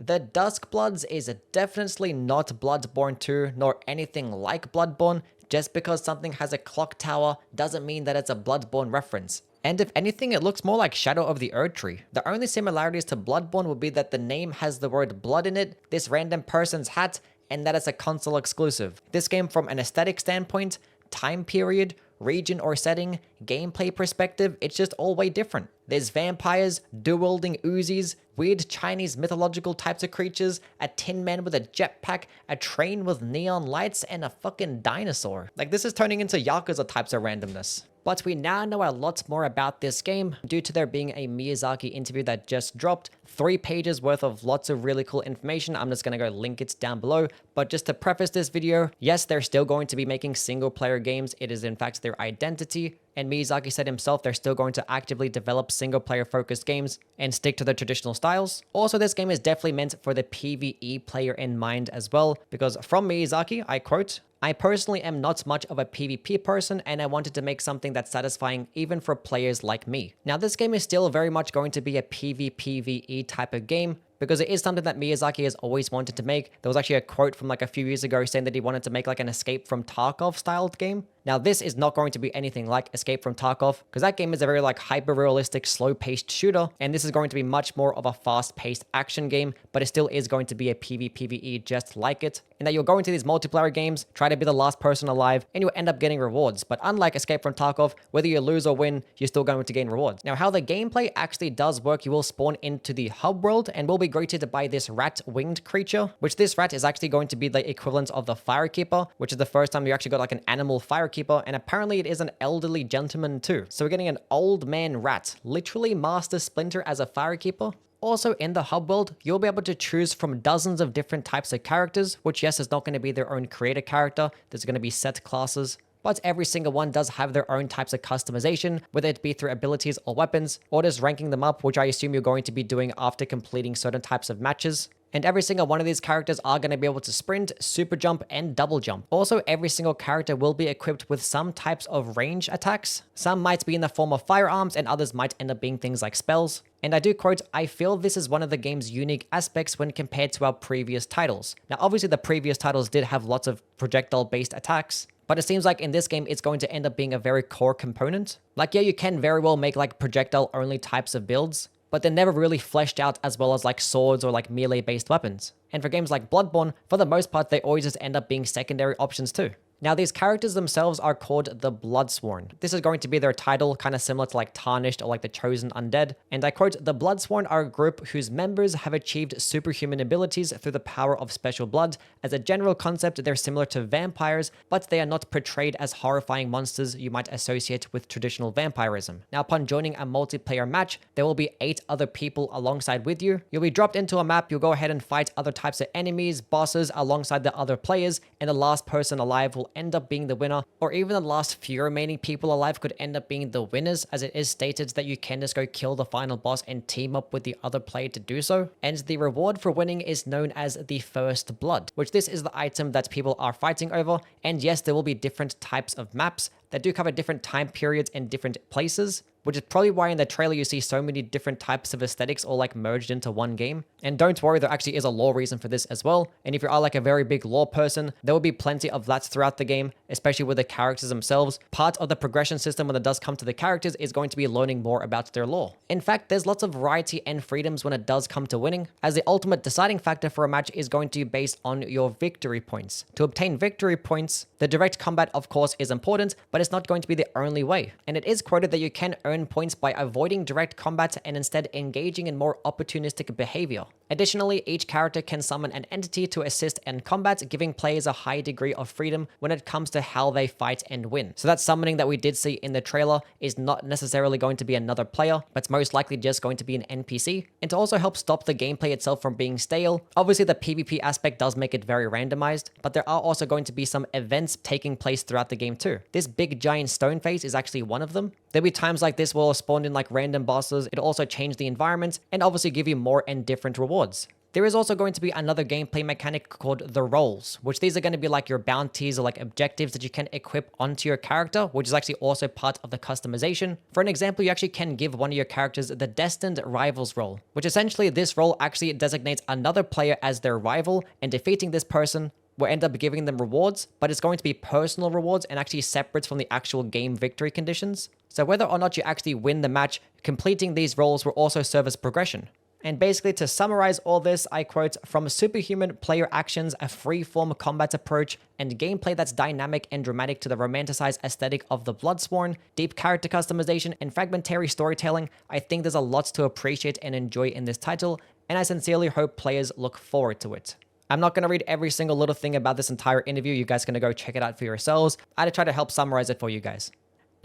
The Duskbloods is definitely not Bloodborne 2 nor anything like Bloodborne. Just because something has a clock tower doesn't mean that it's a Bloodborne reference. And if anything, it looks more like Shadow of the Erdtree. The only similarities to Bloodborne would be that the name has the word blood in it, this random person's hat, and that it's a console exclusive. This game, from an aesthetic standpoint, time period, region or setting, gameplay perspective, it's just all way different. There's vampires, dual-wielding Uzis, weird Chinese mythological types of creatures, a tin man with a jetpack, a train with neon lights, and a fucking dinosaur. Like, this is turning into Yakuza types of randomness. But we now know a lot more about this game due to there being a Miyazaki interview that just dropped. 3 pages worth of lots of really cool information. I'm just going to go link it down below. But just to preface this video, yes, they're still going to be making single player games. It is in fact their identity. And Miyazaki said himself they're still going to actively develop single player focused games and stick to the traditional styles. Also, this game is definitely meant for the PvE player in mind as well, because from Miyazaki, I quote, "I personally am not much of a PvP person, and I wanted to make something that's satisfying even for players like me." Now, this game is still very much going to be a PvPVE type of game, because it is something that Miyazaki has always wanted to make. There was actually a quote from like a few years ago saying that he wanted to make like an Escape from Tarkov styled game. Now, this is not going to be anything like Escape from Tarkov, because that game is a very like hyper-realistic, slow-paced shooter, and this is going to be much more of a fast-paced action game, but it still is going to be a PvPVE just like it, in that you'll go into these multiplayer games, try to be the last person alive, and you'll end up getting rewards. But unlike Escape from Tarkov, whether you lose or win, you're still going to gain rewards. Now, how the gameplay actually does work, you will spawn into the hub world, and will be greeted by this rat-winged creature, which this rat is actually going to be the equivalent of the Firekeeper, which is the first time you actually got like an animal Firekeeper, and apparently it is an elderly gentleman too. So we're getting an old man rat, literally Master Splinter as a Firekeeper. Also, in the hub world, you'll be able to choose from dozens of different types of characters, which yes, is not going to be their own creator character. There's going to be set classes. But every single one does have their own types of customization, whether it be through abilities or weapons, or just ranking them up, which I assume you're going to be doing after completing certain types of matches. And every single one of these characters are going to be able to sprint, super jump, and double jump. Also, every single character will be equipped with some types of range attacks. Some might be in the form of firearms, and others might end up being things like spells. And I do quote, "I feel this is one of the game's unique aspects when compared to our previous titles." Now, obviously, the previous titles did have lots of projectile-based attacks, but it seems like in this game, it's going to end up being a very core component. Like, yeah, you can very well make like projectile-only types of builds, but they're never really fleshed out as well as like swords or like melee-based weapons. And for games like Bloodborne, for the most part, they always just end up being secondary options too. Now, these characters themselves are called the Bloodsworn. This is going to be their title, kind of similar to like Tarnished or like the Chosen Undead. And I quote, "The Bloodsworn are a group whose members have achieved superhuman abilities through the power of special blood. As a general concept, they're similar to vampires, but they are not portrayed as horrifying monsters you might associate with traditional vampirism." Now, upon joining a multiplayer match, there will be 8 other people alongside with you. You'll be dropped into a map, you'll go ahead and fight other types of enemies, bosses alongside the other players, and the last person alive will end up being the winner, or even the last few remaining people alive could end up being the winners, as it is stated that you can just go kill the final boss and team up with the other player to do so. And the reward for winning is known as the First Blood, which this is the item that people are fighting over. And yes, there will be different types of maps that do cover different time periods and different places, which is probably why in the trailer you see so many different types of aesthetics all like merged into one game. And don't worry, there actually is a lore reason for this as well. And if you are like a very big lore person, there will be plenty of that throughout the game, especially with the characters themselves. Part of the progression system when it does come to the characters is going to be learning more about their lore. In fact, there's lots of variety and freedoms when it does come to winning, as the ultimate deciding factor for a match is going to be based on your victory points. To obtain victory points, the direct combat of course is important, but it's not going to be the only way. And it is quoted that you can earn points by avoiding direct combat and instead engaging in more opportunistic behavior. Additionally, each character can summon an entity to assist in combat, giving players a high degree of freedom when it comes to how they fight and win. So that summoning that we did see in the trailer is not necessarily going to be another player, but it's most likely just going to be an NPC. And to also help stop the gameplay itself from being stale, obviously the PvP aspect does make it very randomized, but there are also going to be some events taking place throughout the game too. This big giant stone face is actually one of them. There'll be times like this where it'll spawn in like random bosses. It'll also change the environment and obviously give you more and different rewards. There is also going to be another gameplay mechanic called the roles, which these are going to be like your bounties or like objectives that you can equip onto your character, which is actually also part of the customization. For an example, you actually can give one of your characters the Destined Rivals role, which essentially this role actually designates another player as their rival, and defeating this person will end up giving them rewards, but it's going to be personal rewards and actually separate from the actual game victory conditions. So whether or not you actually win the match, completing these roles will also serve as progression. And basically, to summarize all this, I quote, "From superhuman player actions, a free-form combat approach, and gameplay that's dynamic and dramatic to the romanticized aesthetic of the Bloodsworn, deep character customization, and fragmentary storytelling, I think there's a lot to appreciate and enjoy in this title, and I sincerely hope players look forward to it." I'm not going to read every single little thing about this entire interview. You guys are going to go check it out for yourselves. I had to try to help summarize it for you guys.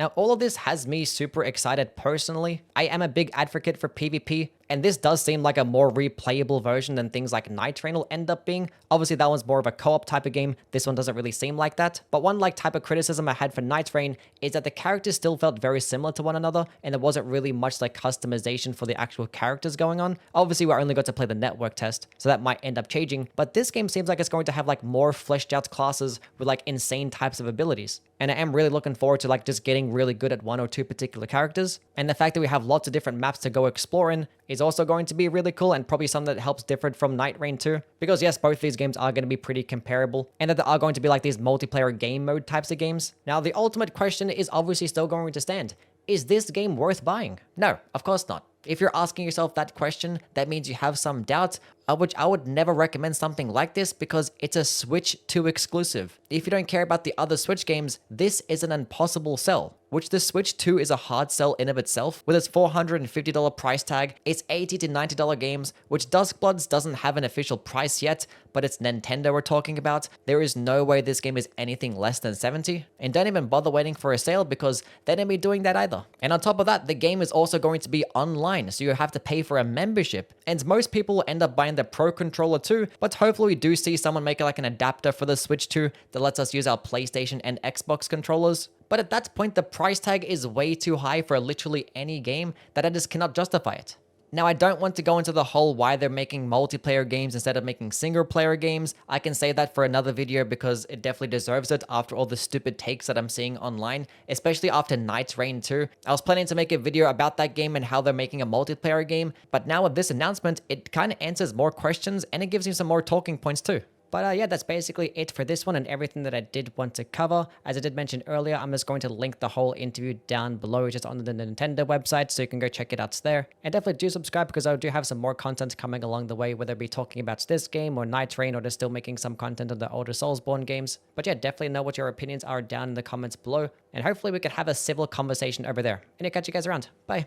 Now, all of this has me super excited personally. I am a big advocate for PvP, and this does seem like a more replayable version than things like Night Rain will end up being. Obviously, that one's more of a co-op type of game. This one doesn't really seem like that. But one like type of criticism I had for Night Rain is that the characters still felt very similar to one another, and there wasn't really much like customization for the actual characters going on. Obviously, we only got to play the network test, so that might end up changing. But this game seems like it's going to have like more fleshed out classes with like insane types of abilities. And I am really looking forward to like just getting really good at one or two particular characters. And the fact that we have lots of different maps to go explore in is also going to be really cool, and probably something that helps different from Night Rain 2. Because yes, both these games are going to be pretty comparable, and that there are going to be like these multiplayer game mode types of games. Now, the ultimate question is obviously still going to stand. Is this game worth buying? No, of course not. If you're asking yourself that question, that means you have some doubts, which I would never recommend something like this because it's a Switch 2 exclusive. If you don't care about the other Switch games, this is an impossible sell, which the Switch 2 is a hard sell in of itself. With its $450 price tag, it's $80 to $90 games, which Duskbloods doesn't have an official price yet, but it's Nintendo we're talking about. There is no way this game is anything less than $70, and don't even bother waiting for a sale because they don't be doing that either. And on top of that, the game is also going to be online, so you have to pay for a membership, and most people will end up buying the Pro Controller too, but hopefully we do see someone make like an adapter for the Switch 2 that lets us use our PlayStation and Xbox controllers. But at that point, the price tag is way too high for literally any game that I just cannot justify it. Now, I don't want to go into the whole why they're making multiplayer games instead of making single player games. I can say that for another video because it definitely deserves it after all the stupid takes that I'm seeing online, especially after Night Rain 2. I was planning to make a video about that game and how they're making a multiplayer game, but now with this announcement, it kind of answers more questions and it gives you some more talking points too. But yeah, that's basically it for this one and everything that I did want to cover. As I did mention earlier, I'm just going to link the whole interview down below just on the Nintendo website, so you can go check it out there. And definitely do subscribe because I do have some more content coming along the way, whether it be talking about this game or Night Rain, or just still making some content on the older Soulsborne games. But yeah, definitely know what your opinions are down in the comments below, and hopefully we can have a civil conversation over there. And I'll catch you guys around. Bye.